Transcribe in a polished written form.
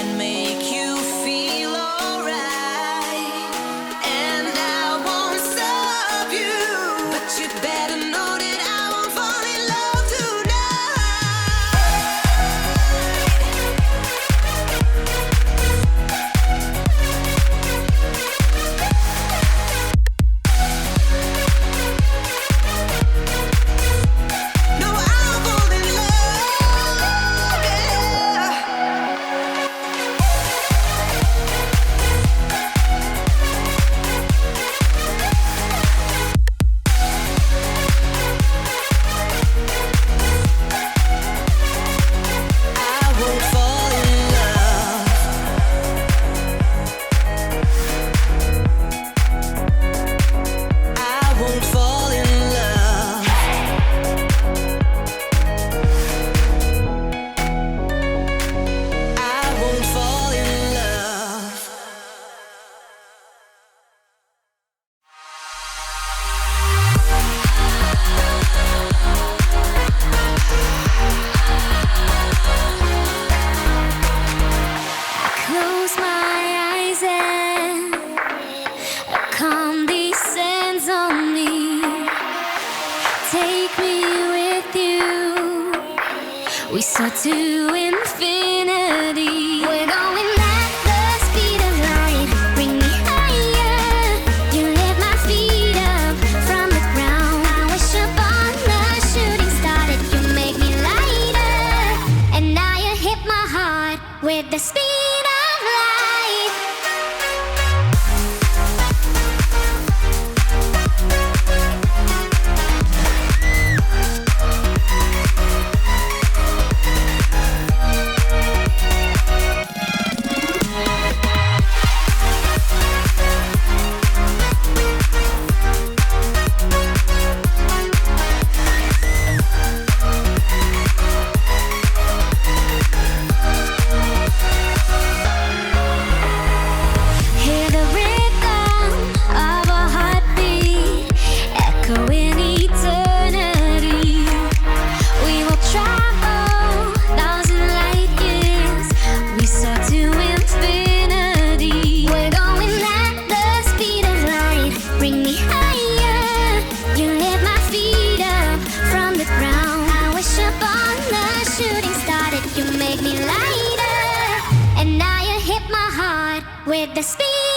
and make you feel alright. And I won't stop you, but you better know that I won't fall in love No, I'll fall in love, yeah. I won't fall in love. I won't fall in love. I won't fall in love. Close my eyes and a calm descends on me. Take me with you. We soar to infinity. We're going at the speed of light. Bring me higher. You lift my feet up from the ground. I wish upon the shooting star that you make me lighter. And now you hit my heart with the speed of light. Hear the rhythm of a heartbeat echoing eternity. We will travel thousand light years. We soar to infinity. We're going at the speed of light. Bring me higher. You lift my feet up from the ground. I wish upon the shooting star that you make me lighter. And now you hit my heart with the speed